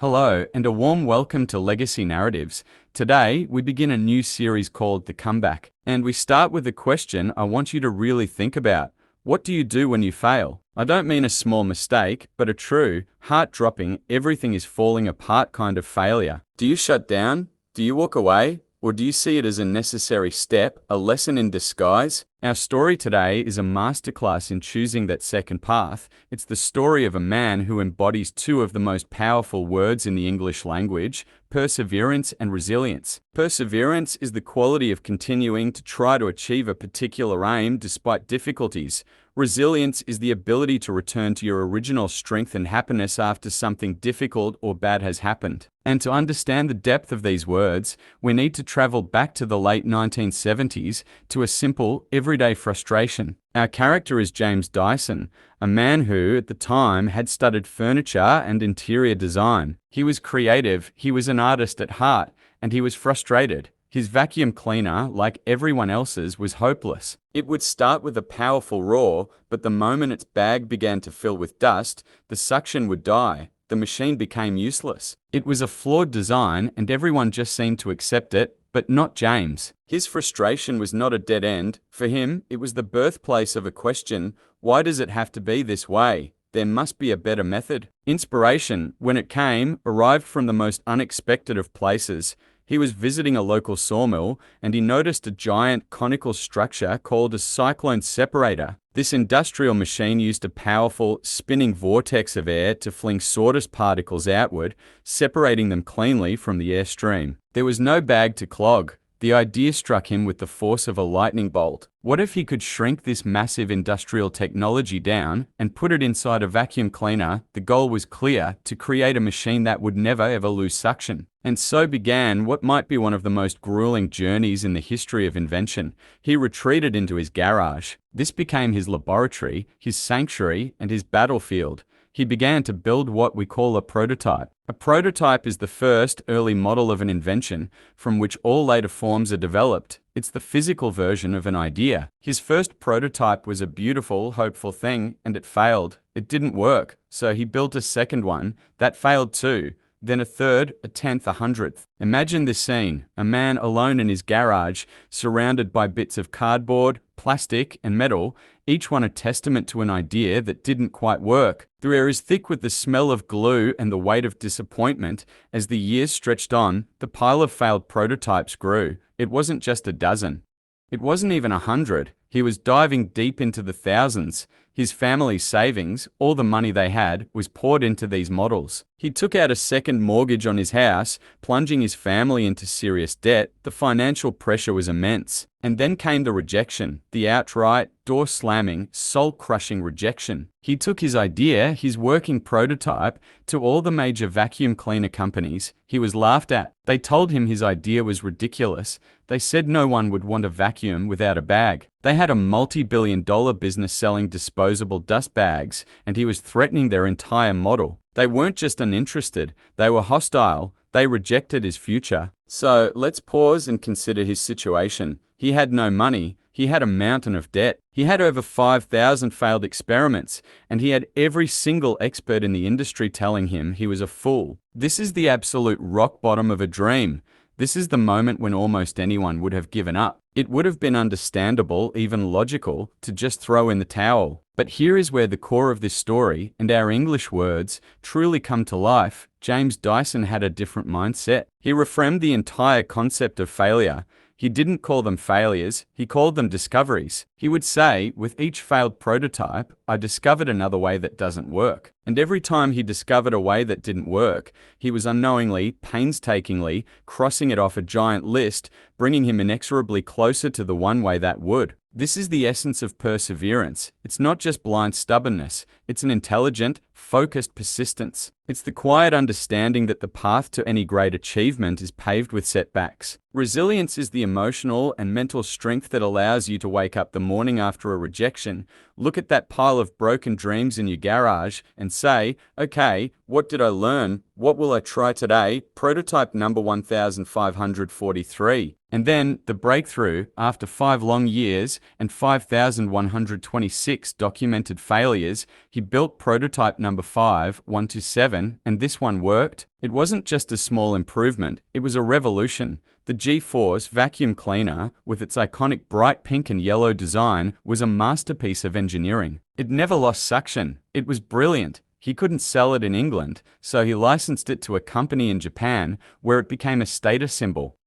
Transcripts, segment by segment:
Hello, and a warm welcome to Legacy Narratives. Today, we begin a new series called The Comeback, and we start with a question I want you to really think about. What do you do when you fail? I don't mean a small mistake, but a true, heart-dropping, everything is falling apart kind of failure. Do you shut down? Do you walk away? Or do you see it as a necessary step, a lesson in disguise? Our story today is a masterclass in choosing that second path. It's the story of a man who embodies two of the most powerful words in the English language: perseverance and resilience. Perseverance is the quality of continuing to try to achieve a particular aim despite difficulties. Resilience is the ability to return to your original strength and happiness after something difficult or bad has happened. And to understand the depth of these words, we need to travel back to the late 1970s to a simple, everyday frustration. Our character is James Dyson, a man who, at the time, had studied furniture and interior design. He was creative, he was an artist at heart, and he was frustrated. His vacuum cleaner, like everyone else's, was hopeless. It would start with a powerful roar, but the moment its bag began to fill with dust, the suction would die. The machine became useless. It was a flawed design, and everyone just seemed to accept it, but not James. His frustration was not a dead end. For him, it was the birthplace of a question: why does it have to be this way? There must be a better method. Inspiration, when it came, arrived from the most unexpected of places. He was visiting a local sawmill, and he noticed a giant conical structure called a cyclone separator. This industrial machine used a powerful, spinning vortex of air to fling sawdust particles outward, separating them cleanly from the airstream. There was no bag to clog. The idea struck him with the force of a lightning bolt. What if he could shrink this massive industrial technology down and put it inside a vacuum cleaner? The goal was clear: to create a machine that would never ever lose suction. And so began what might be one of the most grueling journeys in the history of invention. He retreated into his garage. This became his laboratory, his sanctuary, and his battlefield. He began to build what we call a prototype. A prototype is the first early model of an invention from which all later forms are developed. It's the physical version of an idea. His first prototype was a beautiful, hopeful thing, and it failed. It didn't work, so he built a second one. That failed too. Then a third, a 10th, a 100th. Imagine this scene: a man alone in his garage, surrounded by bits of cardboard, plastic, and metal, each one a testament to an idea that didn't quite work. The air is thick with the smell of glue and the weight of disappointment. As the years stretched on, the pile of failed prototypes grew. It wasn't just a dozen. It wasn't even 100. He was diving deep into the thousands. His family's savings, all the money they had, was poured into these models. He took out a second mortgage on his house, plunging his family into serious debt. The financial pressure was immense. And then came the rejection, the outright, door-slamming, soul-crushing rejection. He took his idea, his working prototype, to all the major vacuum cleaner companies. He was laughed at. They told him his idea was ridiculous. They said no one would want a vacuum without a bag. They had a multi-billion-dollar business selling disposable dust bags, and he was threatening their entire model. They weren't just uninterested, they were hostile. They rejected his future. So let's pause and consider his situation. He had no money. He had a mountain of debt. He had over 5,000 failed experiments, and he had every single expert in the industry telling him he was a fool. This is the absolute rock bottom of a dream. This is the moment when almost anyone would have given up. It would have been understandable, even logical, to just throw in the towel. But here is where the core of this story, and our English words, truly come to life. James Dyson had a different mindset. He reframed the entire concept of failure. He didn't call them failures, he called them discoveries. He would say, with each failed prototype, I discovered another way that doesn't work. And every time he discovered a way that didn't work, he was unknowingly, painstakingly, crossing it off a giant list, bringing him inexorably closer to the one way that would. This is the essence of perseverance. It's not just blind stubbornness, it's an intelligent, focused persistence. It's the quiet understanding that the path to any great achievement is paved with setbacks. Resilience is the emotional and mental strength that allows you to wake up the morning after a rejection, Look at that pile of broken dreams in your garage and say, okay, what did I learn? What will I try today? Prototype number 1543. And then the breakthrough, after 5 long years and 5,126 documented failures, he built prototype number 5127, and this one worked. It wasn't just a small improvement, it was a revolution. The G-Force vacuum cleaner, with its iconic bright pink and yellow design, was a masterpiece of engineering. It never lost suction. It was brilliant. He couldn't sell it in England, so he licensed it to a company in Japan, where it became a status symbol.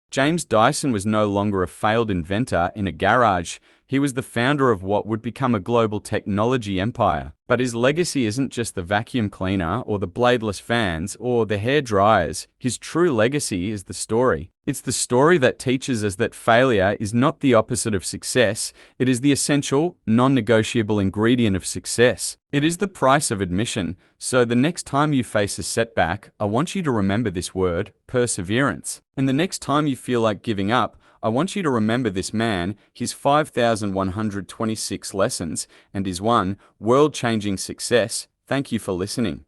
James Dyson was no longer a failed inventor in a garage. He was the founder of what would become a global technology empire. But his legacy isn't just the vacuum cleaner or the bladeless fans or the hair dryers. His true legacy is the story. It's the story that teaches us that failure is not the opposite of success. It is the essential, non-negotiable ingredient of success. It is the price of admission. So the next time you face a setback, I want you to remember this word, perseverance. And the next time you feel like giving up, I want you to remember this man, his 5,126 lessons, and his one world-changing success. Thank you for listening.